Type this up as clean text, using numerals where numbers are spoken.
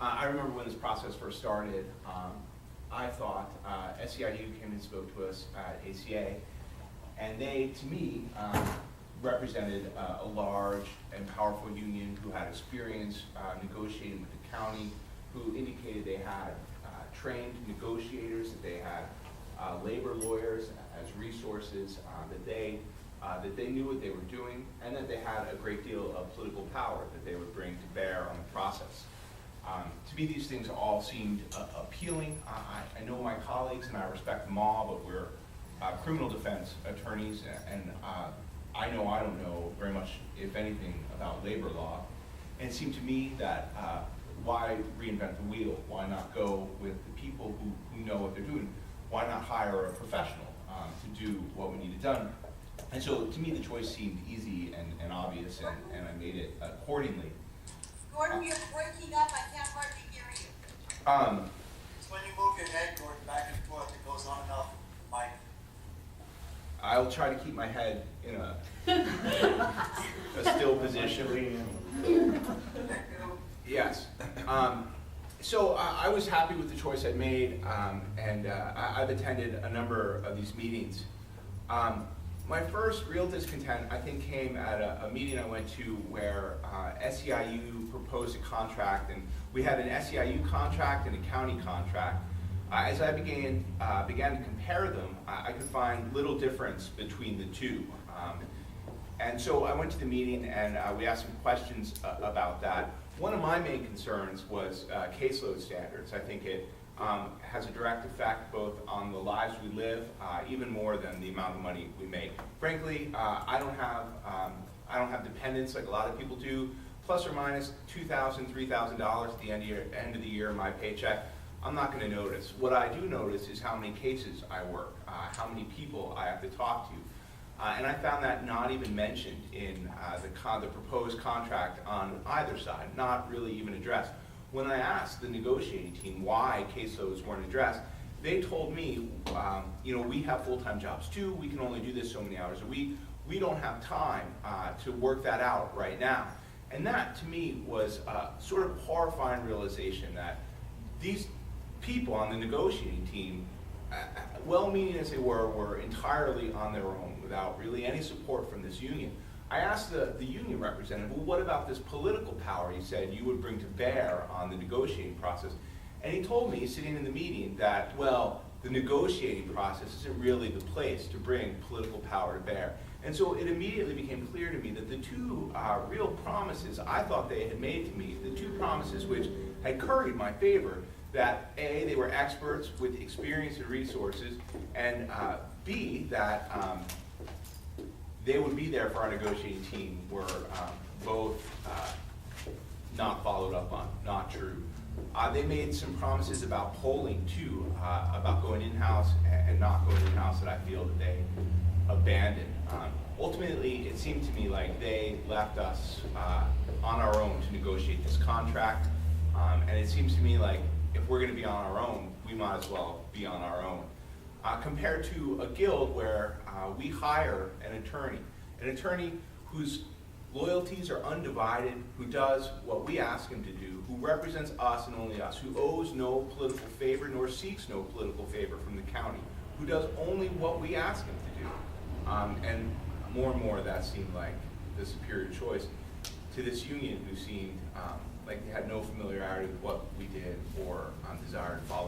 I remember when this process first started, I thought SEIU came and spoke to us at ACA, and they, to me, represented a large and powerful union who had experience negotiating with the county, who indicated they had trained negotiators, that they had labor lawyers as resources, that they knew what they were doing, and that they had a great deal of political power that they would bring to bear on the process. To me, these things all seemed appealing. I know my colleagues and I respect them all, but we're criminal defense attorneys, and I know I don't know very much, if anything, about labor law. And it seemed to me that why reinvent the wheel? Why not go with the people who know what they're doing? Why not hire a professional to do what we needed done? And so to me, the choice seemed easy and obvious, and I made it accordingly. Gordon, you're breaking up. I can't hardly hear you. It's when you move your head, Gordon, back and forth, it goes on and off, Mike. I'll try to keep my head in a still position. Yes. So I was happy with the choice I made, and I've attended a number of these meetings. My first real discontent, I think, came at a meeting I went to where SEIU proposed a contract, and we had an SEIU contract and a county contract. As I began to compare them, I could find little difference between the two. And so I went to the meeting and we asked some questions about that. One of my main concerns was caseload standards. I think it has a direct effect both on the lives we live, even more than the amount of money we make. Frankly, I don't have dependents like a lot of people do. Plus or minus $2,000, $3,000 at the end of the year in my paycheck. I'm not going to notice. What I do notice is how many cases I work, how many people I have to talk to. And I found that not even mentioned in the proposed contract on either side, not really even addressed. When I asked the negotiating team why caseloads weren't addressed, they told me, we have full-time jobs too, we can only do this so many hours a week, we don't have time to work that out right now. And that, to me, was a sort of horrifying realization that these people on the negotiating team, well-meaning as they were entirely on their own without really any support from this union. I asked the union representative, well, what about this political power you said you would bring to bear on the negotiating process? And he told me, sitting in the meeting, that, well, the negotiating process isn't really the place to bring political power to bear. And so it immediately became clear to me that the two real promises I thought they had made to me, the two promises which had curried my favor, that A, they were experts with experience and resources, and B, that they would be there for our negotiating team, were both not followed up on, not true. They made some promises about polling too, about going in-house and not going in-house, that I feel that they abandoned. Ultimately, it seemed to me like they left us on our own to negotiate this contract, and it seems to me like if we're going to be on our own, we might as well be on our own. Compared to a guild where we hire an attorney whose loyalties are undivided, who does what we ask him to do, who represents us and only us, who owes no political favor nor seeks no political favor from the county, who does only what we ask him to do. And more that seemed like the superior choice to this union, who seemed like they had no familiarity with what we did or desire to follow